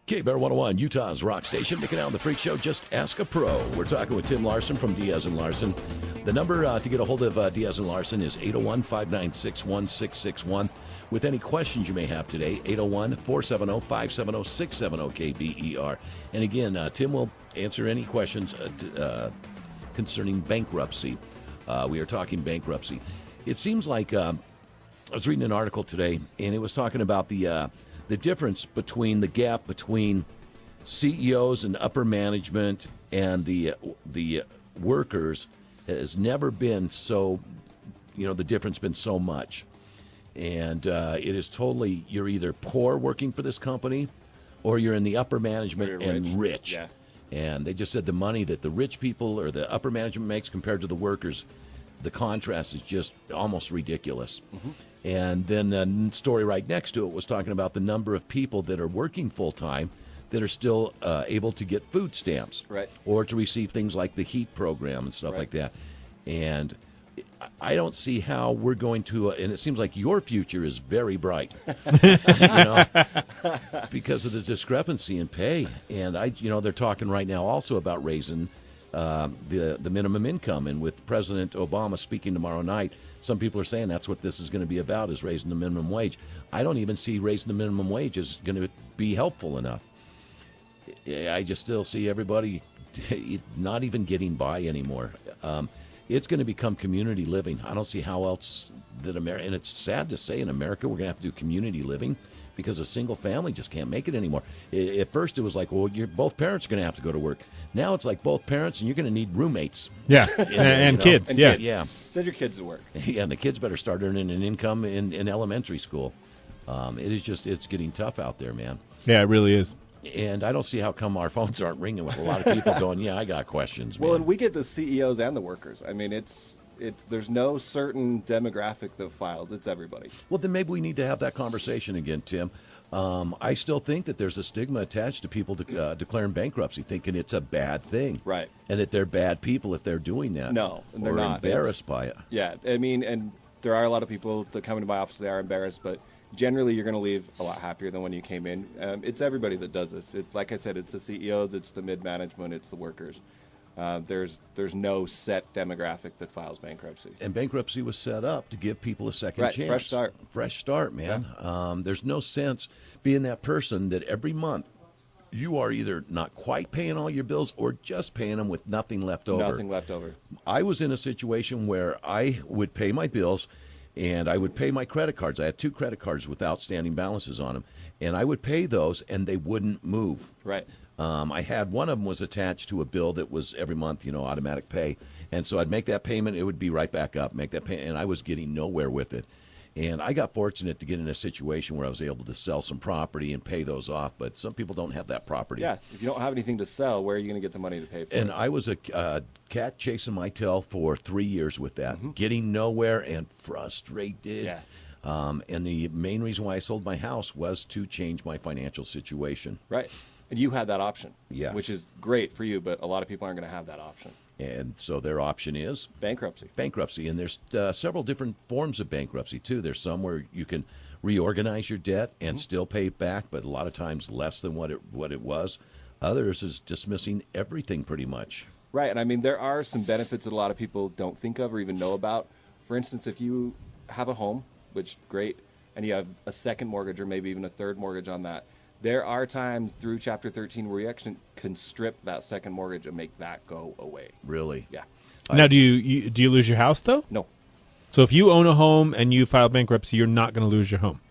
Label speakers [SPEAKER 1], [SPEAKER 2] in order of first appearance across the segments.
[SPEAKER 1] K-Bear 101, Utah's rock station. Mick and Al, the Freak Show. Just ask a pro. We're talking with Tim Larsen from Diaz Larsen. The number to get a hold of Diaz Larsen is 801-596-1661. With any questions you may have today, 801-470-570-670 KBER. And again, Tim will answer any questions concerning bankruptcy. We are talking bankruptcy. It seems like I was reading an article today, and it was talking about the difference between the gap between CEOs and upper management and the workers has never been so, the difference been so much. And it is totally, you're either poor working for this company or you're in the upper management and rich.
[SPEAKER 2] Yeah.
[SPEAKER 1] And they just said the money that the rich people or the upper management makes compared to the workers, the contrast is just almost ridiculous. Mm-hmm. And then the story right next to it was talking about the number of people that are working full-time that are still able to get food stamps.
[SPEAKER 2] Right.
[SPEAKER 1] Or to receive things like the HEAT program and stuff like that. And I don't see how we're going to, and it seems like your future is very bright, because of the discrepancy in pay. And they're talking right now also about raising the minimum income. And with President Obama speaking tomorrow night, some people are saying that's what this is going to be about, is raising the minimum wage. I don't even see raising the minimum wage is going to be helpful enough. I just still see everybody not even getting by anymore. It's going to become community living. I don't see how else that America, and it's sad to say in America, we're going to have to do community living because a single family just can't make it anymore. At first it was like, well, both parents are going to have to go to work. Now it's like both parents, and you're going to need roommates.
[SPEAKER 3] Yeah, and kids.
[SPEAKER 2] And
[SPEAKER 3] yeah.
[SPEAKER 2] kids.
[SPEAKER 1] Yeah.
[SPEAKER 2] Send your kids to work.
[SPEAKER 1] Yeah, and the kids better start earning an income in elementary school. It's getting tough out there, man.
[SPEAKER 3] Yeah, it really is.
[SPEAKER 1] And I don't see how come our phones aren't ringing with a lot of people going, yeah, I got questions, man.
[SPEAKER 2] Well, and we get the CEOs and the workers. I mean, there's no certain demographic that files. It's everybody.
[SPEAKER 1] Well, then maybe we need to have that conversation again, Tim. I still think that there's a stigma attached to people declaring bankruptcy, thinking it's a bad thing.
[SPEAKER 2] Right.
[SPEAKER 1] And that they're bad people if they're doing that.
[SPEAKER 2] No, and they're
[SPEAKER 1] or
[SPEAKER 2] not.
[SPEAKER 1] embarrassed by it.
[SPEAKER 2] Yeah, I mean, and there are a lot of people that come into my office, they are embarrassed, but generally you're going to leave a lot happier than when you came in. It's everybody that does this. Like I said, it's the CEOs, it's the mid-management, it's the workers. There's no set demographic that files bankruptcy.
[SPEAKER 1] And bankruptcy was set up to give people a second chance.
[SPEAKER 2] Fresh start.
[SPEAKER 1] Fresh start, man.
[SPEAKER 2] Yeah.
[SPEAKER 1] There's no sense being that person that every month you are either not quite paying all your bills or just paying them with nothing left over.
[SPEAKER 2] Nothing left over.
[SPEAKER 1] I was in a situation where I would pay my bills and I would pay my credit cards. I had 2 credit cards with outstanding balances on them. And I would pay those, and they wouldn't move.
[SPEAKER 2] Right.
[SPEAKER 1] I had one of them was attached to a bill that was every month, automatic pay. And so I'd make that payment. It would be right back up, make that payment. And I was getting nowhere with it. And I got fortunate to get in a situation where I was able to sell some property and pay those off. But some people don't have that property.
[SPEAKER 2] Yeah. If you don't have anything to sell, where are you going to get the money to pay for it?
[SPEAKER 1] And I was a cat chasing my tail for 3 years with that, getting nowhere and frustrated.
[SPEAKER 2] Yeah.
[SPEAKER 1] And the main reason why I sold my house was to change my financial situation.
[SPEAKER 2] Right. And you had that option.
[SPEAKER 1] Yeah.
[SPEAKER 2] Which is great for you, but a lot of people aren't going to have that option.
[SPEAKER 1] And so their option is
[SPEAKER 2] bankruptcy.
[SPEAKER 1] And there's several different forms of bankruptcy, too. There's some where you can reorganize your debt and still pay it back, but a lot of times less than what it was. Others is dismissing everything pretty much.
[SPEAKER 2] Right. And I mean, there are some benefits that a lot of people don't think of or even know about. For instance, if you have a home, which great, and you have a second mortgage or maybe even a third mortgage on that, there are times through Chapter 13 where you actually can strip that second mortgage and make that go away.
[SPEAKER 1] Really?
[SPEAKER 2] Yeah.
[SPEAKER 3] Now, do you lose your house, though?
[SPEAKER 2] No.
[SPEAKER 3] So if you own a home and you file bankruptcy, you're not going to lose your home?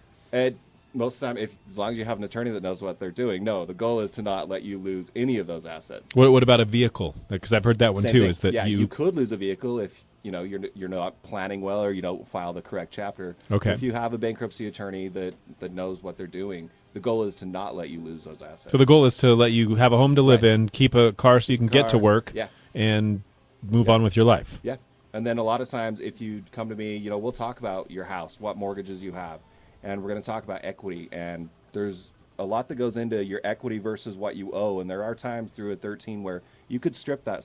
[SPEAKER 2] Most of the time, as long as you have an attorney that knows what they're doing, no. The goal is to not let you lose any of those assets.
[SPEAKER 3] What about a vehicle? Because I've heard that one,
[SPEAKER 2] Same
[SPEAKER 3] too,
[SPEAKER 2] thing.
[SPEAKER 3] is that
[SPEAKER 2] you could lose a vehicle if you're not planning well or you don't file the correct chapter.
[SPEAKER 3] Okay.
[SPEAKER 2] If you have a bankruptcy attorney that knows what they're doing, the goal is to not let you lose those assets.
[SPEAKER 3] So the goal is to let you have a home to live in, keep a car so you can get to work, and move on with your life.
[SPEAKER 2] Yeah. And then a lot of times if you come to me, we'll talk about your house, what mortgages you have, and we're going to talk about equity. And there's a lot that goes into your equity versus what you owe. And there are times through a 13 where you could strip that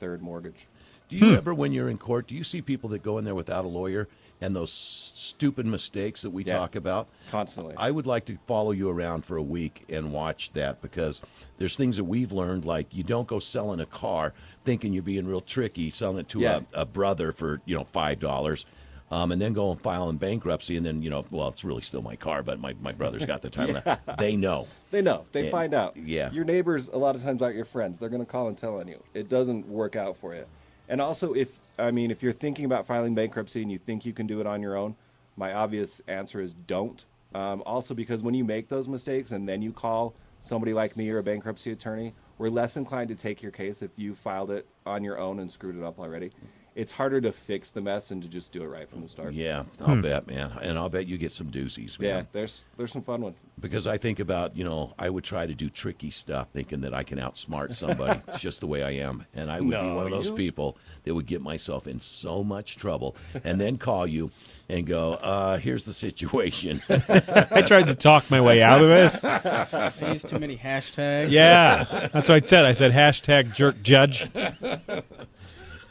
[SPEAKER 2] third mortgage.
[SPEAKER 1] Do you ever, when you're in court, do you see people that go in there without a lawyer and those stupid mistakes that we talk about?
[SPEAKER 2] Constantly.
[SPEAKER 1] I would like to follow you around for a week and watch that, because there's things that we've learned, like you don't go selling a car thinking you're being real tricky, selling it to a brother for, $5. And then go and file in bankruptcy, and then, it's really still my car, but my brother's got the time. They know.
[SPEAKER 2] They know. They find out.
[SPEAKER 1] Yeah.
[SPEAKER 2] Your neighbors, a lot of times, aren't your friends. They're going to call and tell on you. It doesn't work out for you. And also, if you're thinking about filing bankruptcy and you think you can do it on your own, my obvious answer is don't. Also, because when you make those mistakes and then you call somebody like me or a bankruptcy attorney, we're less inclined to take your case if you filed it on your own and screwed it up already. It's harder to fix the mess and to just do it right from the start.
[SPEAKER 1] Yeah, I'll bet, man. And I'll bet you get some doozies, man.
[SPEAKER 2] Yeah, there's some fun ones.
[SPEAKER 1] Because I think about, I would try to do tricky stuff thinking that I can outsmart somebody. It's just the way I am. And I would be one of those people that would get myself in so much trouble and then call you and go, here's the situation.
[SPEAKER 3] I tried to talk my way out of this.
[SPEAKER 4] I used too many hashtags.
[SPEAKER 3] Yeah, that's what I said. I said hashtag jerk judge.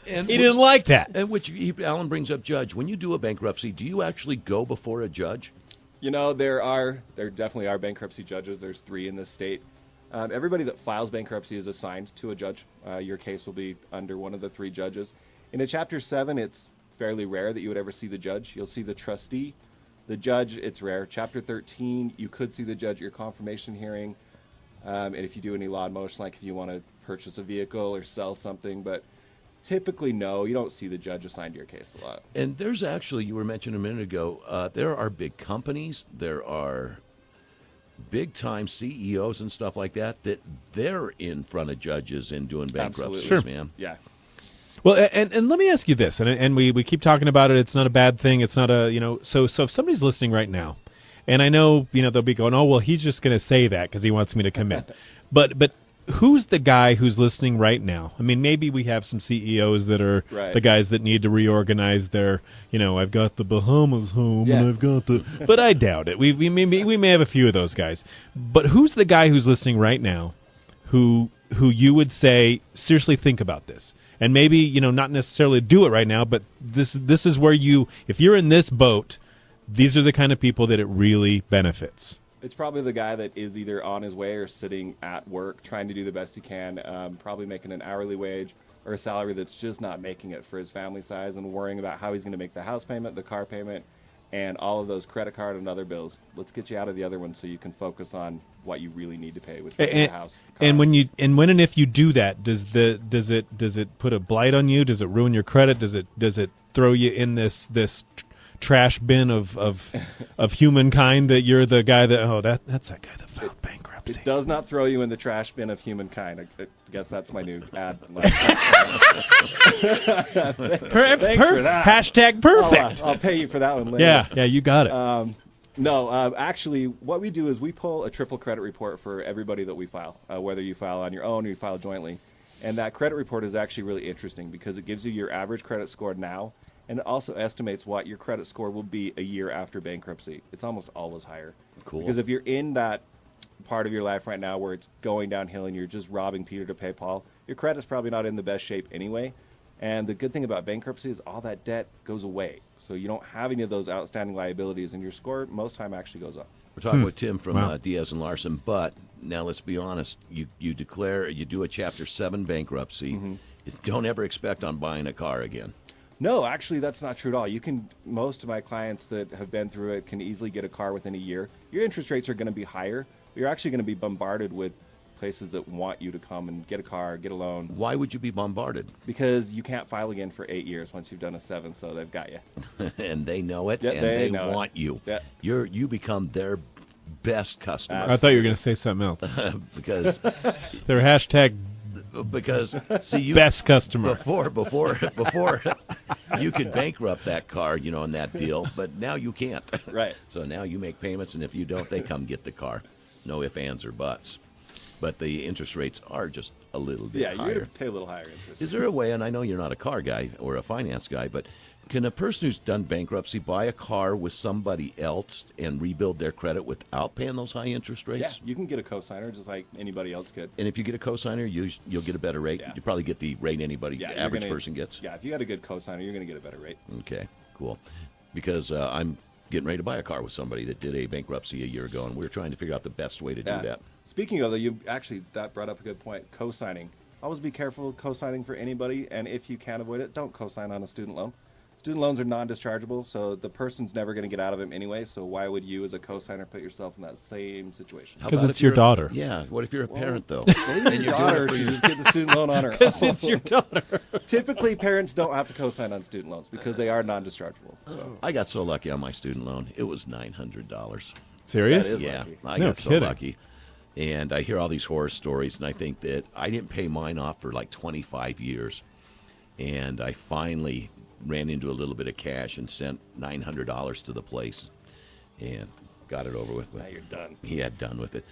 [SPEAKER 1] And
[SPEAKER 3] he didn't like that.
[SPEAKER 1] And Alan brings up judge. When you do a bankruptcy, do you actually go before a judge?
[SPEAKER 2] There definitely are bankruptcy judges. There's 3 in this state. Everybody that files bankruptcy is assigned to a judge. Your case will be under one of the 3 judges. In a Chapter 7, it's fairly rare that you would ever see the judge. You'll see the trustee. The judge, it's rare. Chapter 13, you could see the judge at your confirmation hearing. And if you do any law in motion, like if you want to purchase a vehicle or sell something, but typically, no, you don't see the judge assigned to your case a lot.
[SPEAKER 1] And there's actually, you were mentioning a minute ago, there are big companies, there are big-time CEOs and stuff like that they're in front of judges and doing bankruptcies, man.
[SPEAKER 2] Yeah.
[SPEAKER 3] Well, and let me ask you this, and we keep talking about it. It's not a bad thing. It's not a, so if somebody's listening right now, and I know, they'll be going, oh, well, he's just going to say that because he wants me to come in. But who's the guy who's listening right now? I mean, maybe we have some CEOs that are the guys that need to reorganize their, I've got the Bahamas home and I've got but I doubt it. We may have a few of those guys. But who's the guy who's listening right now who you would say, seriously think about this? And maybe, not necessarily do it right now, but this is where if you're in this boat, these are the kind of people that it really benefits.
[SPEAKER 2] It's probably the guy that is either on his way or sitting at work trying to do the best he can, probably making an hourly wage or a salary that's just not making it for his family size and worrying about how he's going to make the house payment, the car payment, and all of those credit card and other bills. Let's get you out of the other one so you can focus on what you really need to pay with the house. The car.
[SPEAKER 3] And when and if you do that, does it put a blight on you? Does it ruin your credit? Does it throw you in this trash bin of humankind that you're the guy that's that guy that filed bankruptcy?
[SPEAKER 2] It does not throw you in the trash bin of humankind. I guess that's my new ad. Thanks for that.
[SPEAKER 3] Hashtag perfect.
[SPEAKER 2] I'll pay you for that one later.
[SPEAKER 3] Yeah, you got it.
[SPEAKER 2] Actually, what we do is we pull a triple credit report for everybody that we file, whether you file on your own or you file jointly. And that credit report is actually really interesting because it gives you your average credit score now, and it also estimates what your credit score will be a year after bankruptcy. It's almost always higher.
[SPEAKER 1] Cool.
[SPEAKER 2] Because if you're in that part of your life right now where it's going downhill and you're just robbing Peter to pay Paul, your credit's probably not in the best shape anyway. And the good thing about bankruptcy is all that debt goes away. So you don't have any of those outstanding liabilities, and your score most time actually goes up.
[SPEAKER 1] We're talking with Tim from Diaz and Larsen, but now let's be honest. You do a Chapter 7 bankruptcy. Mm-hmm. Don't ever expect on buying a car again.
[SPEAKER 2] No, actually, that's not true at all. Most of my clients that have been through it can easily get a car within a year. Your interest rates are going to be higher. You're actually going to be bombarded with places that want you to come and get a car, get a loan.
[SPEAKER 1] Why would you be bombarded?
[SPEAKER 2] Because you can't file again for 8 years once you've done a 7, so they've got you.
[SPEAKER 1] And they know it,
[SPEAKER 2] yeah,
[SPEAKER 1] and they want
[SPEAKER 2] it.
[SPEAKER 1] you.
[SPEAKER 2] Yeah.
[SPEAKER 1] You become their best customer.
[SPEAKER 3] I thought you were going to say something else.
[SPEAKER 1] Because
[SPEAKER 3] their hashtag.
[SPEAKER 1] Because see,
[SPEAKER 3] best customer
[SPEAKER 1] before you could bankrupt that car, in that deal, but now you can't.
[SPEAKER 2] Right.
[SPEAKER 1] So now you make payments, and if you don't, they come get the car. No ifs, ands, or buts. But the interest rates are just a little bit higher.
[SPEAKER 2] Yeah, you're going to pay a little higher interest.
[SPEAKER 1] Is there a way, and I know you're not a car guy or a finance guy, but Can a person who's done bankruptcy buy a car with somebody else and rebuild their credit without paying those high interest rates?
[SPEAKER 2] Yeah, you can get a cosigner just like anybody else could.
[SPEAKER 1] And if you get a cosigner, you'll get a better rate.
[SPEAKER 2] Yeah.
[SPEAKER 1] You probably get the rate anybody,
[SPEAKER 2] Yeah,
[SPEAKER 1] average person gets.
[SPEAKER 2] Yeah, if you got a good cosigner, you're going to get a better rate.
[SPEAKER 1] Okay, cool. Because I'm getting ready to buy a car with somebody that did a bankruptcy a year ago, and we're trying to figure out the best way to do that.
[SPEAKER 2] Speaking of that, that brought up a good point. Co-signing. Always be careful co-signing for anybody, and if you can avoid it, don't co-sign on a student loan. Student loans are non-dischargeable, so the person's never going to get out of them anyway. So why would you, as a co-signer, put yourself in that same situation?
[SPEAKER 3] Because it's your daughter.
[SPEAKER 1] Yeah. What if you're a parent, though?
[SPEAKER 2] Maybe your daughter should just get the student loan on her.
[SPEAKER 3] Because it's your daughter.
[SPEAKER 2] Typically, parents don't have to co-sign on student loans because they are non-dischargeable. So.
[SPEAKER 1] I got so lucky on my student loan. It was $900.
[SPEAKER 3] Serious?
[SPEAKER 2] That is
[SPEAKER 1] Yeah,
[SPEAKER 2] lucky.
[SPEAKER 1] I
[SPEAKER 3] No
[SPEAKER 1] got so
[SPEAKER 3] kidding.
[SPEAKER 1] lucky. And I hear all these horror stories, and I think that I didn't pay mine off for like 25 years. And I finally ran into a little bit of cash and sent $900 to the place and got it over with.
[SPEAKER 2] Now you're done.
[SPEAKER 1] Yeah, done with it.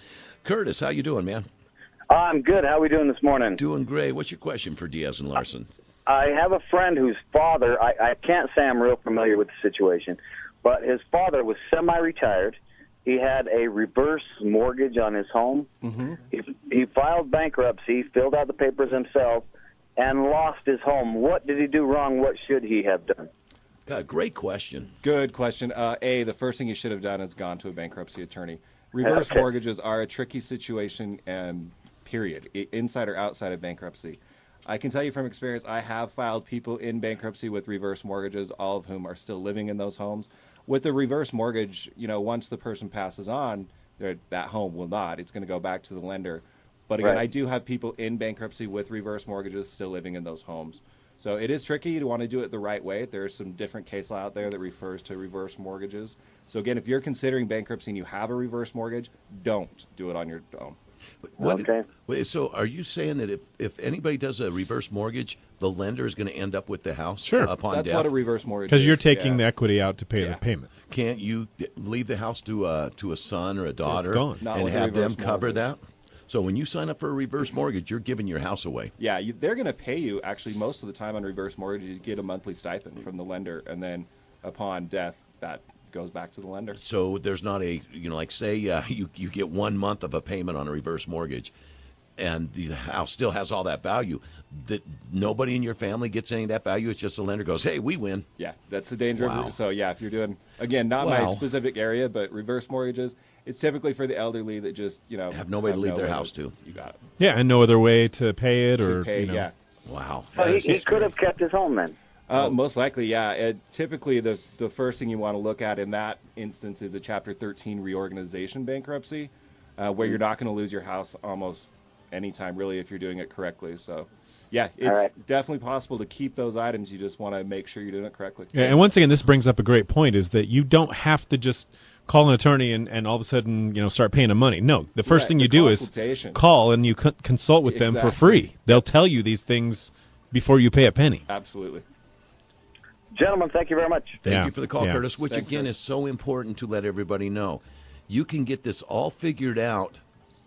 [SPEAKER 1] Curtis, how you doing, man?
[SPEAKER 5] I'm good. How are we doing this morning?
[SPEAKER 1] Doing great. What's your question for Diaz and Larsen?
[SPEAKER 5] I have a friend whose father, I can't say I'm real familiar with the situation, but his father was semi-retired. He had a reverse mortgage on his home. Mm-hmm. He filed bankruptcy, filled out the papers himself, and lost his home. What did he do wrong? What should he have done?
[SPEAKER 1] Great question.
[SPEAKER 2] Good question. The first thing you should have done is gone to a bankruptcy attorney. Reverse mortgages are a tricky situation, period, inside or outside of bankruptcy. I can tell you from experience, I have filed people in bankruptcy with reverse mortgages, all of whom are still living in those homes. With the reverse mortgage, once the person passes on, that home will not. It's going to go back to the lender. But again,
[SPEAKER 5] Right.
[SPEAKER 2] I do have people in bankruptcy with reverse mortgages still living in those homes. So it is tricky. You want to do it the right way. There's some different case law out there that refers to reverse mortgages. So again, if you're considering bankruptcy and you have a reverse mortgage, don't do it on your own.
[SPEAKER 5] Okay.
[SPEAKER 1] So are you saying that if anybody does a reverse mortgage, the lender is going to end up with the house
[SPEAKER 3] Sure.
[SPEAKER 1] upon
[SPEAKER 2] That's
[SPEAKER 1] death?
[SPEAKER 2] what a reverse mortgage is.
[SPEAKER 3] Because you're taking the
[SPEAKER 2] yeah.
[SPEAKER 3] equity out to pay
[SPEAKER 2] Yeah.
[SPEAKER 3] the payment.
[SPEAKER 1] Can't you leave the house to a son or a daughter
[SPEAKER 3] gone.
[SPEAKER 2] Not
[SPEAKER 1] and
[SPEAKER 2] with a
[SPEAKER 1] have them
[SPEAKER 2] reverse
[SPEAKER 1] cover
[SPEAKER 2] mortgage.
[SPEAKER 1] that? So when you sign up for a reverse mortgage, you're giving your house away.
[SPEAKER 2] Yeah, they're going to pay you actually most of the time on reverse mortgage. You get a monthly stipend from the lender, and then upon death, that goes back to the lender.
[SPEAKER 1] So there's not a, like say you get 1 month of a payment on a reverse mortgage, and the house still has all that value. That nobody in your family gets any of that value. It's just the lender goes, hey, we win.
[SPEAKER 2] Yeah, that's the danger.
[SPEAKER 1] Wow.
[SPEAKER 2] So yeah, if you're doing, again, not
[SPEAKER 1] Wow.
[SPEAKER 2] my specific area, but reverse mortgages, it's typically for the elderly that just
[SPEAKER 1] Have nobody to leave their
[SPEAKER 2] nowhere
[SPEAKER 1] house to.
[SPEAKER 2] You got it.
[SPEAKER 3] Yeah, and no other way to pay it or
[SPEAKER 2] To pay, yeah.
[SPEAKER 1] Wow.
[SPEAKER 5] So
[SPEAKER 1] That is
[SPEAKER 5] he
[SPEAKER 1] just
[SPEAKER 5] could have kept his home then.
[SPEAKER 2] Most likely, yeah. Typically, the first thing you want to look at in that instance is a Chapter 13 reorganization bankruptcy, where you're not going to lose your house almost anytime, really, if you're doing it correctly. So, yeah, it's
[SPEAKER 5] right.
[SPEAKER 2] definitely possible to keep those items. You just want to make sure you're doing it correctly.
[SPEAKER 3] Yeah, and once again, this brings up a great point: is that you don't have to just call an attorney and all of a sudden start paying them money. No, the first
[SPEAKER 2] Right,
[SPEAKER 3] thing you
[SPEAKER 2] the
[SPEAKER 3] do is
[SPEAKER 2] consultation.
[SPEAKER 3] call and you consult with them for
[SPEAKER 2] Exactly.
[SPEAKER 3] free. They'll tell you these things before you pay a penny.
[SPEAKER 2] Absolutely.
[SPEAKER 5] Gentlemen, thank you very much.
[SPEAKER 1] Thank
[SPEAKER 3] Yeah,
[SPEAKER 1] you for the call,
[SPEAKER 3] yeah.
[SPEAKER 1] Curtis, which
[SPEAKER 2] Thanks,
[SPEAKER 1] again
[SPEAKER 2] Curtis.
[SPEAKER 1] is so important to let everybody know. You can get this all figured out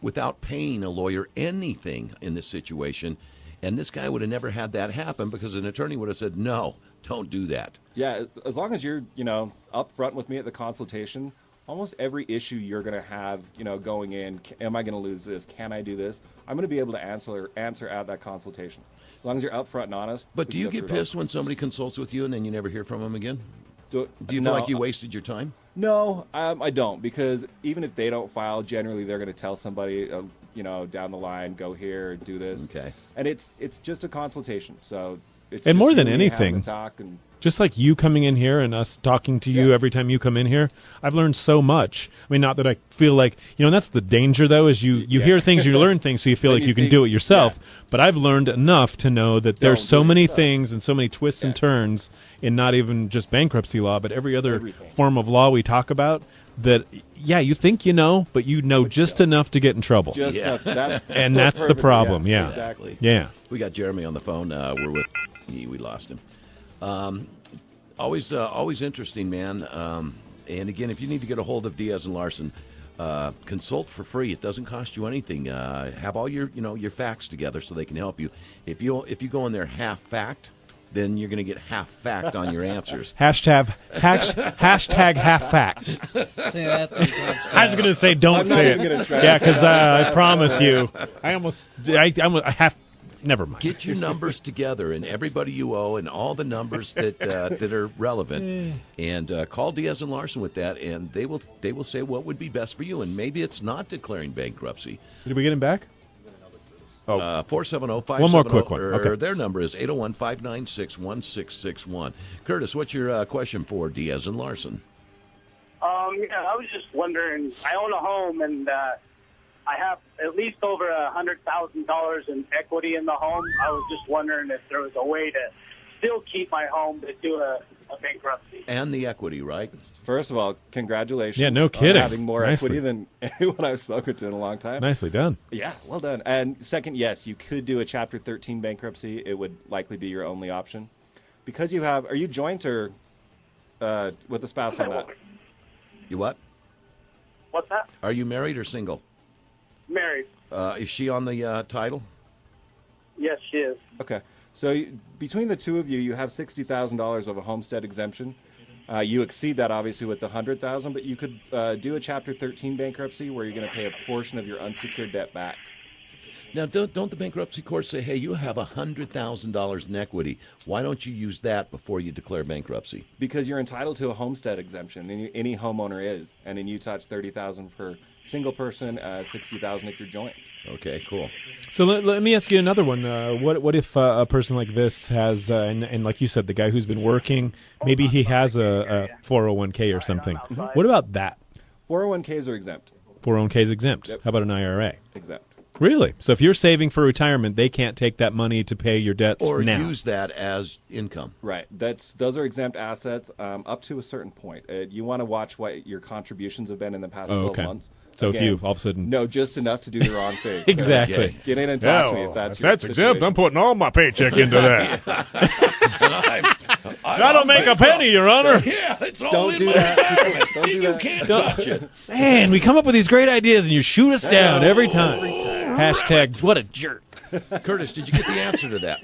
[SPEAKER 1] without paying a lawyer anything in this situation. And this guy would have never had that happen because an attorney would have said, no, don't do that.
[SPEAKER 2] Yeah, as long as you're, up front with me at the consultation, almost every issue you're going to have, going in, am I going to lose this? Can I do this? I'm going to be able to answer at that consultation. As long as you're upfront and honest.
[SPEAKER 1] But
[SPEAKER 2] we
[SPEAKER 1] do
[SPEAKER 2] can
[SPEAKER 1] you
[SPEAKER 2] go
[SPEAKER 1] get
[SPEAKER 2] through it all.
[SPEAKER 1] pissed when somebody consults with you and then you never hear from them again?
[SPEAKER 2] Do
[SPEAKER 1] Do you feel like you wasted your time?
[SPEAKER 2] No, I don't, because even if they don't file, generally they're going to tell somebody, down the line, go here, do this.
[SPEAKER 1] Okay.
[SPEAKER 2] And it's just a consultation, so it's
[SPEAKER 3] And
[SPEAKER 2] just
[SPEAKER 3] more than
[SPEAKER 2] me having
[SPEAKER 3] anything-
[SPEAKER 2] a talk and
[SPEAKER 3] Just like you coming in here and us talking to you
[SPEAKER 2] Yeah.
[SPEAKER 3] every time you come in here, I've learned so much. I mean, not that I feel like, and that's the danger, though, is you hear things, you learn things, so you feel
[SPEAKER 2] Then
[SPEAKER 3] like
[SPEAKER 2] you
[SPEAKER 3] you can
[SPEAKER 2] think-
[SPEAKER 3] do it yourself.
[SPEAKER 2] yeah.
[SPEAKER 3] But I've learned enough to know that there's
[SPEAKER 2] Don't
[SPEAKER 3] so
[SPEAKER 2] do it
[SPEAKER 3] many
[SPEAKER 2] yourself.
[SPEAKER 3] things and so many twists and
[SPEAKER 2] Yeah.
[SPEAKER 3] turns in not even just bankruptcy law, but every other
[SPEAKER 2] Everything.
[SPEAKER 3] form of law we talk about that, yeah, you think you know, but you know just enough to get in trouble.
[SPEAKER 2] just
[SPEAKER 1] Yeah.
[SPEAKER 3] And that's the
[SPEAKER 2] perfect,
[SPEAKER 3] problem,
[SPEAKER 2] yes,
[SPEAKER 3] yeah.
[SPEAKER 2] exactly.
[SPEAKER 3] Yeah.
[SPEAKER 1] We got Jeremy on the phone. We're with we lost him. Always interesting, man. And again, if you need to get a hold of Diaz and Larsen, consult for free. It doesn't cost you anything. Have all your facts together so they can help you. If you go in there half fact, then you're going to get half fact on your answers.
[SPEAKER 3] Hashtag half fact.
[SPEAKER 4] Say that 3 times
[SPEAKER 3] I was going to say don't
[SPEAKER 2] I'm not
[SPEAKER 3] say
[SPEAKER 2] even
[SPEAKER 3] it.
[SPEAKER 2] gonna try.
[SPEAKER 3] Yeah, because I promise you, I have. Never mind.
[SPEAKER 1] Get your numbers together and everybody you owe and all the numbers that that are relevant, and call Diaz and Larsen with that, and they will say what would be best for you. And maybe it's not declaring bankruptcy.
[SPEAKER 3] Did we get him back?
[SPEAKER 1] 470-570.
[SPEAKER 3] One more quick one.
[SPEAKER 1] Or
[SPEAKER 3] Okay.
[SPEAKER 1] their number is 801-596-1661. Curtis, what's your question for Diaz and Larsen?
[SPEAKER 6] Yeah, I was just wondering. I own a home, and I have at least over $100,000 in equity in the home. I was just wondering if there was a way to still keep my home but do a bankruptcy.
[SPEAKER 1] And the equity, right?
[SPEAKER 2] First of all, congratulations.
[SPEAKER 3] Yeah, no
[SPEAKER 2] on
[SPEAKER 3] kidding.
[SPEAKER 2] having more
[SPEAKER 3] Nicely.
[SPEAKER 2] equity than anyone I've spoken to in a long time.
[SPEAKER 3] Nicely done.
[SPEAKER 2] Yeah, well done. And second, yes, you could do a Chapter 13 bankruptcy. It would likely be your only option. Because you have, are you joint or with a spouse on that?
[SPEAKER 1] You what?
[SPEAKER 6] What's that?
[SPEAKER 1] Are you married or single?
[SPEAKER 6] Married.
[SPEAKER 1] Is she on the title?
[SPEAKER 6] Yes, she is.
[SPEAKER 2] Okay. So between the two of you, you have $60,000 of a homestead exemption. You exceed that, obviously, with the $100,000, but you could do a Chapter 13 bankruptcy where you're going to pay a portion of your unsecured debt back.
[SPEAKER 1] Now, don't the bankruptcy court say, hey, you have $100,000 in equity. Why don't you use that before you declare bankruptcy?
[SPEAKER 2] Because you're entitled to a homestead exemption. Any homeowner is. And in Utah, it's $30,000 per single person, $60,000 if you're joint.
[SPEAKER 1] Okay, cool.
[SPEAKER 3] So let me ask you another one. What if a person like this has, and like you said, the guy who's been working, maybe he has a 401k or something. What about that?
[SPEAKER 2] 401ks are exempt.
[SPEAKER 3] 401k is exempt.
[SPEAKER 2] Yep.
[SPEAKER 3] How about an IRA?
[SPEAKER 2] Exempt.
[SPEAKER 3] Really? So if you're saving for retirement, they can't take that money to pay your debts
[SPEAKER 1] Or
[SPEAKER 3] now.
[SPEAKER 1] use that as income.
[SPEAKER 2] Right. Those are exempt assets up to a certain point. You want to watch what your contributions have been in the past 12 months.
[SPEAKER 3] So
[SPEAKER 2] Again,
[SPEAKER 3] if you all of a sudden...
[SPEAKER 2] No, just enough to do the wrong thing. So
[SPEAKER 3] Exactly.
[SPEAKER 2] get in and talk to me if that's
[SPEAKER 3] if
[SPEAKER 2] your
[SPEAKER 3] that's exempt,
[SPEAKER 2] situation.
[SPEAKER 3] I'm putting all my paycheck into that. I don't make a penny, Your Honor.
[SPEAKER 1] Yeah, it's all
[SPEAKER 2] Don't
[SPEAKER 1] in
[SPEAKER 2] do
[SPEAKER 1] my
[SPEAKER 2] that.
[SPEAKER 1] retirement.
[SPEAKER 2] Don't do
[SPEAKER 1] You
[SPEAKER 2] that.
[SPEAKER 1] can't touch it.
[SPEAKER 3] Man, we come up with these great ideas, and you shoot us down every time. Hashtag, what a jerk.
[SPEAKER 1] Curtis, did you get the answer to that?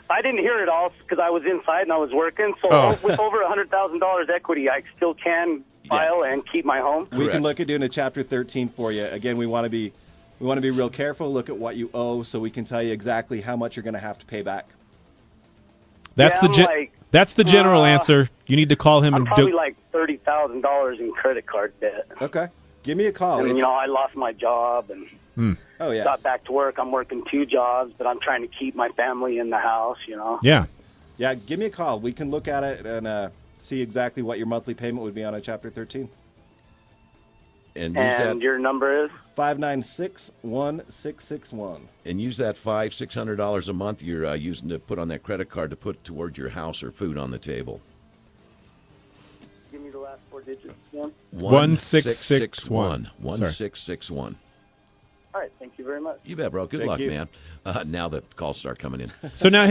[SPEAKER 6] I didn't hear it all because I was inside and I was working. So
[SPEAKER 3] Oh.
[SPEAKER 6] with over $100,000 equity, I still can file and keep my home.
[SPEAKER 2] We
[SPEAKER 1] Correct.
[SPEAKER 2] can look at doing a Chapter 13 for you. Again, we want to be real careful, look at what you owe so we can tell you exactly how much you're going to have to pay back.
[SPEAKER 3] That's
[SPEAKER 6] Yeah,
[SPEAKER 3] the
[SPEAKER 6] I'm like,
[SPEAKER 3] that's the general answer. You need to call him
[SPEAKER 6] I'm
[SPEAKER 3] and
[SPEAKER 6] probably
[SPEAKER 3] do.
[SPEAKER 6] like $30,000 in credit card debt.
[SPEAKER 2] Okay. Give me a call.
[SPEAKER 6] And,
[SPEAKER 2] It's-
[SPEAKER 6] I lost my job and
[SPEAKER 2] oh, yeah.
[SPEAKER 6] got back to work. I'm working 2 jobs, but I'm trying to keep my family in the house,
[SPEAKER 3] Yeah.
[SPEAKER 2] Yeah, give me a call. We can look at it and see exactly what your monthly payment would be on a Chapter 13.
[SPEAKER 1] And use
[SPEAKER 6] And
[SPEAKER 1] that
[SPEAKER 6] your number is?
[SPEAKER 2] 596-1661.
[SPEAKER 1] and use that $500-$600 a month you're using to put on that credit card to put towards your house or food on the table.
[SPEAKER 6] Give me the last 4 digits again.
[SPEAKER 3] 1661.
[SPEAKER 1] 1661.
[SPEAKER 6] All right, thank you very much.
[SPEAKER 1] You bet, bro. Good
[SPEAKER 2] Thank
[SPEAKER 1] luck,
[SPEAKER 2] you.
[SPEAKER 1] man. Now the calls start coming in.
[SPEAKER 3] So now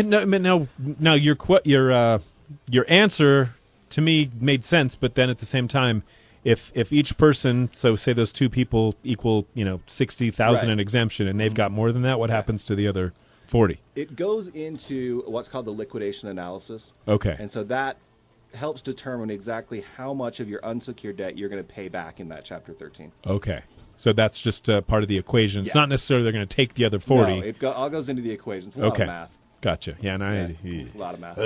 [SPEAKER 3] your answer to me made sense, but then at the same time, if each person, so say those 2 people equal 60,000
[SPEAKER 2] Right.
[SPEAKER 3] in exemption, and they've got more than that, what happens to the other 40?
[SPEAKER 2] It goes into what's called the liquidation analysis.
[SPEAKER 3] Okay.
[SPEAKER 2] And so that helps determine exactly how much of your unsecured debt you're going to pay back in that Chapter 13.
[SPEAKER 3] Okay. So that's just part of the equation. It's
[SPEAKER 2] Yeah.
[SPEAKER 3] not necessarily they're going to take the other 40.
[SPEAKER 2] No, it all goes into the equation. It's a lot
[SPEAKER 3] Okay.
[SPEAKER 2] of math.
[SPEAKER 3] Gotcha. Yeah, and
[SPEAKER 2] It's a lot of math.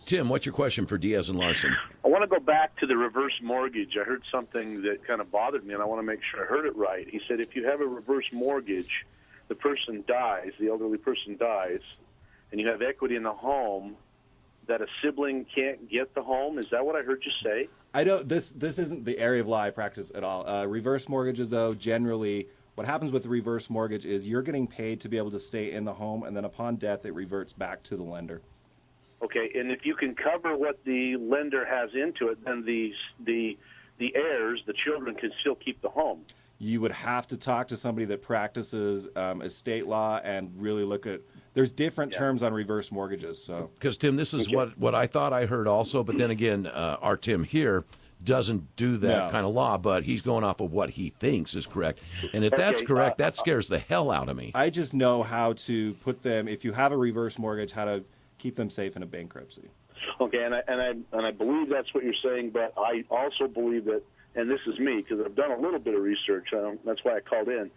[SPEAKER 1] Tim, what's your question for Diaz and Larsen?
[SPEAKER 7] I want to go back to the reverse mortgage. I heard something that kind of bothered me, and I want to make sure I heard it right. He said if you have a reverse mortgage, the person dies, the elderly person dies, and you have equity in the home, that a sibling can't get the home. Is that what I heard you say?
[SPEAKER 2] I don't. This isn't the area of law I practice at all. Reverse mortgages, though, generally, what happens with the reverse mortgage is you're getting paid to be able to stay in the home, and then upon death, it reverts back to the lender.
[SPEAKER 7] Okay, and if you can cover what the lender has into it, then the heirs, the children, can still keep the home.
[SPEAKER 2] You would have to talk to somebody that practices estate law and really look at. There's different terms on reverse mortgages. So
[SPEAKER 1] Because, Tim, this is what I thought I heard also, but then again, our Tim here doesn't do that
[SPEAKER 2] No.
[SPEAKER 1] kind of law, but he's going off of what he thinks is correct. And if that's
[SPEAKER 7] Okay,
[SPEAKER 1] correct, that scares the hell out of me.
[SPEAKER 2] I just know how to put them. If you have a reverse mortgage, how to keep them safe in a bankruptcy.
[SPEAKER 7] Okay, and I believe that's what you're saying, but I also believe that, and this is me because I've done a little bit of research. That's why I called in.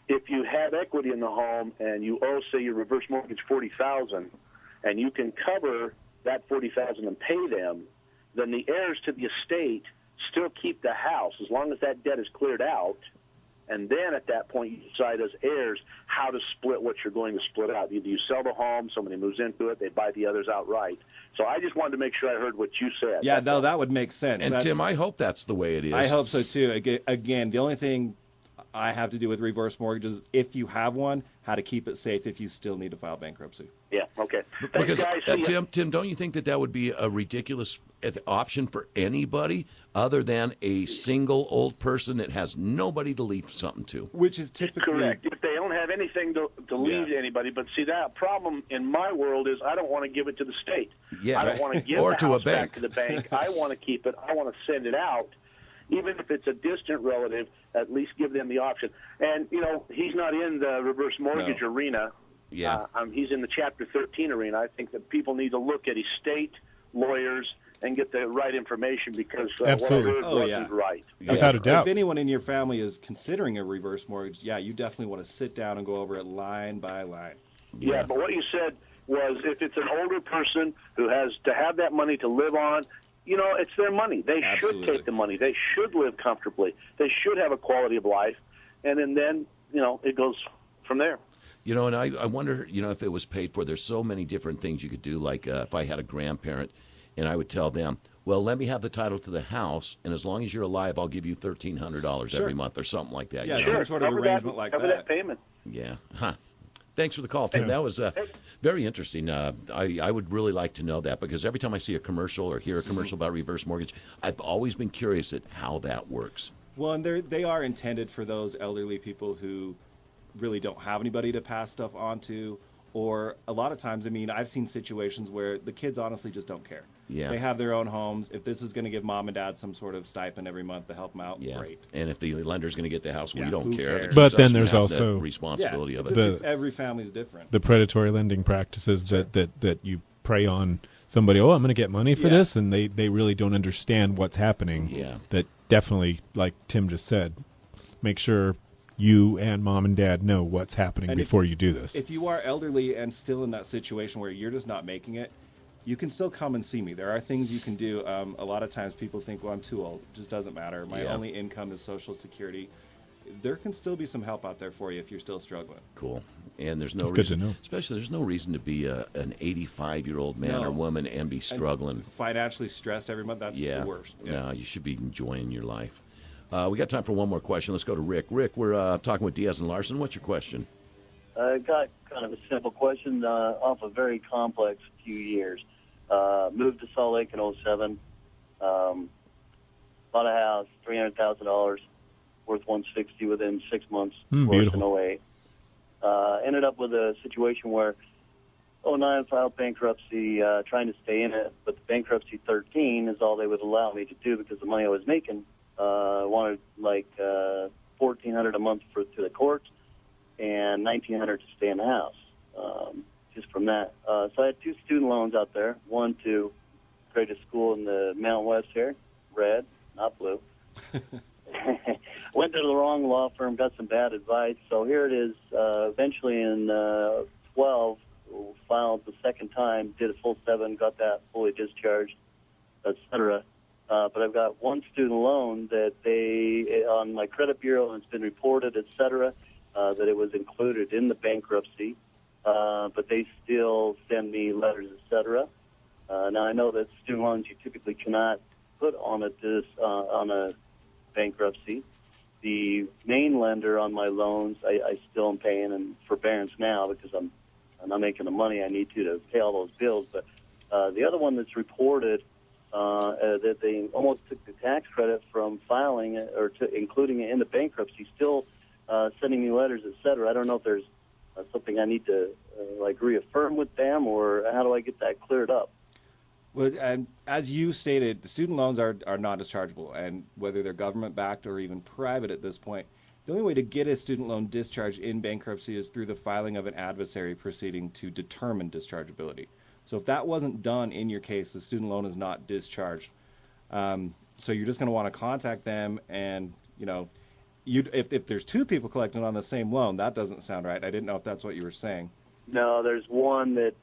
[SPEAKER 7] If you have equity in the home and you owe, say, your reverse mortgage $40,000, and you can cover that $40,000 and pay them, then the heirs to the estate still keep the house as long as that debt is cleared out. And then at that point, you decide as heirs how to split what you're going to split out. Either you sell the home, somebody moves into it, they buy the others outright. So I just wanted to make sure I heard what you said.
[SPEAKER 2] Yeah, no, that would make sense.
[SPEAKER 1] And Tim, I hope that's the way it is.
[SPEAKER 2] I hope so too. Again, the only thing I have to do with reverse mortgages, if you have one, how to keep it safe if you still need to file bankruptcy.
[SPEAKER 7] Yeah, okay.
[SPEAKER 1] Because,
[SPEAKER 7] Thanks, guys.
[SPEAKER 1] Tim, don't you think that would be a ridiculous option for anybody other than a single old person that has nobody to leave something to?
[SPEAKER 2] Which is typically
[SPEAKER 7] correct. If they don't have anything to leave to anybody, but see, that problem in my world is I don't want to give it to the state.
[SPEAKER 1] Yeah,
[SPEAKER 7] I don't want to give
[SPEAKER 1] or
[SPEAKER 7] the
[SPEAKER 1] to
[SPEAKER 7] house
[SPEAKER 1] a bank.
[SPEAKER 7] back to the bank. I want to keep it. I want to send it out. Even if it's a distant relative, at least give them the option. And, he's not in the reverse mortgage arena.
[SPEAKER 1] Yeah.
[SPEAKER 7] He's in the Chapter 13 arena. I think that people need to look at estate, lawyers, and get the right information because
[SPEAKER 3] Absolutely.
[SPEAKER 7] what I heard wasn't right.
[SPEAKER 3] Without a doubt.
[SPEAKER 2] If anyone in your family is considering a reverse mortgage, you definitely want to sit down and go over it line by line.
[SPEAKER 7] Yeah, but what you said was if it's an older person who has to have that money to live on, it's their money. They
[SPEAKER 2] Absolutely.
[SPEAKER 7] should take the money. They should live comfortably. They should have a quality of life. And then it goes from there.
[SPEAKER 1] And I wonder, if it was paid for. There's so many different things you could do. Like if I had a grandparent and I would tell them, well, let me have the title to the house, and as long as you're alive, I'll give you $1,300 every month or something like that.
[SPEAKER 2] Yeah, some sort of arrangement like
[SPEAKER 7] cover that payment.
[SPEAKER 1] Yeah. Huh. Thanks for the call, Tim. That was very interesting. I would really like to know that because every time I see a commercial or hear a commercial about reverse mortgage, I've always been curious at how that works.
[SPEAKER 2] Well, and they are intended for those elderly people who really don't have anybody to pass stuff on to, or a lot of times, I've seen situations where the kids honestly just don't care.
[SPEAKER 1] Yeah.
[SPEAKER 2] They have their own homes. If this is going to give mom and dad some sort of stipend every month to help them out, great.
[SPEAKER 1] And if the lender's going to get the house, we
[SPEAKER 2] Yeah,
[SPEAKER 1] don't
[SPEAKER 2] who
[SPEAKER 1] care.
[SPEAKER 2] cares?
[SPEAKER 3] But then
[SPEAKER 1] Us
[SPEAKER 3] there's
[SPEAKER 1] have
[SPEAKER 3] also
[SPEAKER 1] the responsibility of it.
[SPEAKER 2] Every family's different.
[SPEAKER 3] The predatory lending practices that you prey on somebody, I'm going to get money for this, and they really don't understand what's happening.
[SPEAKER 1] Yeah.
[SPEAKER 3] That definitely, like Tim just said, make sure you and mom and dad know what's happening before you do this.
[SPEAKER 2] If you are elderly and still in that situation where you're just not making it, you can still come and see me. There are things you can do. A lot of times people think, well, I'm too old. It just doesn't matter. My only income is Social Security. There can still be some help out there for you if you're still struggling.
[SPEAKER 1] Cool. And there's no
[SPEAKER 3] It's
[SPEAKER 1] reason,
[SPEAKER 3] good to know.
[SPEAKER 1] especially there's no reason to be an 85-year-old man or woman and be struggling.
[SPEAKER 2] Financially stressed every month, that's the worst.
[SPEAKER 1] No, you should be enjoying your life. We got time for one more question. Let's go to Rick. Rick, we're talking with Diaz and Larsen. What's your question?
[SPEAKER 8] I got kind of a simple question off a very complex few years. Moved to Salt Lake in 2007. Bought a house, $300,000, worth $160 within 6 months. Worth in 2008. Ended up with a situation where 2009 filed bankruptcy, trying to stay in it, but the bankruptcy 13 is all they would allow me to do because the money I was making. I wanted like $1,400 a month to the courts and $1,900 to stay in the house. Just from that, so I had two student loans out there. One to grade a school in the Mountain West here, red, not blue. Went to the wrong law firm, got some bad advice. So here it is. Eventually in 12, filed the second time, did a full 7, got that fully discharged, etc. But I've got one student loan that they, on my credit bureau, and it's been reported, etc., that it was included in the bankruptcy. But they still send me letters, etc. Now I know that student loans you typically cannot put on a bankruptcy. The main lender on my loans, I still am paying in forbearance now because I'm not making the money I need to pay all those bills. But the other one that's reported that they almost took the tax credit from filing it or including it in the bankruptcy, still sending me letters, etc. I don't know if there's something I need to reaffirm with them, or how do I get that cleared up?
[SPEAKER 2] Well, and as you stated, the student loans are not dischargeable, and whether they're government-backed or even private at this point, the only way to get a student loan discharged in bankruptcy is through the filing of an adversary proceeding to determine dischargeability. So if that wasn't done in your case, the student loan is not discharged. So you're just going to want to contact them, and if there's two people collecting on the same loan, that doesn't sound right. I didn't know if that's what you were saying.
[SPEAKER 8] No, there's one that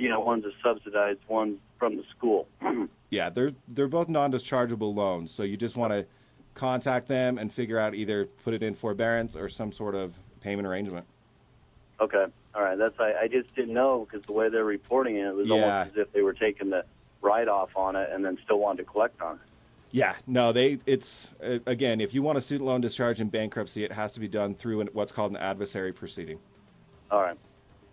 [SPEAKER 8] one's a subsidized, one's from the school.
[SPEAKER 2] Yeah, they're both non-dischargeable loans, so you just want to contact them and figure out either put it in forbearance or some sort of payment arrangement.
[SPEAKER 8] Okay, all right. I just didn't know because the way they're reporting it was almost as if they were taking the write-off on it and then still wanted to collect on it.
[SPEAKER 2] Yeah, no, it's again, if you want a student loan discharge in bankruptcy, it has to be done through what's called an adversary proceeding.
[SPEAKER 8] All right.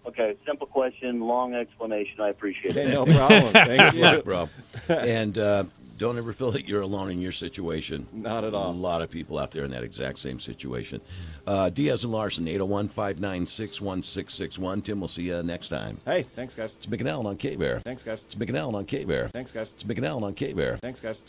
[SPEAKER 8] Okay, simple question, long explanation. I appreciate it.
[SPEAKER 2] Hey, no problem. Thank you.
[SPEAKER 1] Yeah, bro. And don't ever feel that you're alone in your situation.
[SPEAKER 2] Not at all.
[SPEAKER 1] A lot of people out there in that exact same situation. Diaz and Larsen, 801-596-1661. Tim, we'll see you next time.
[SPEAKER 2] Hey, thanks, guys.
[SPEAKER 1] It's Mick and Allen on K-Bear.
[SPEAKER 2] Thanks, guys.
[SPEAKER 1] It's Mick and Allen on K-Bear.
[SPEAKER 2] Thanks, guys.
[SPEAKER 1] It's Mick and Allen on K-Bear.
[SPEAKER 2] Thanks, guys.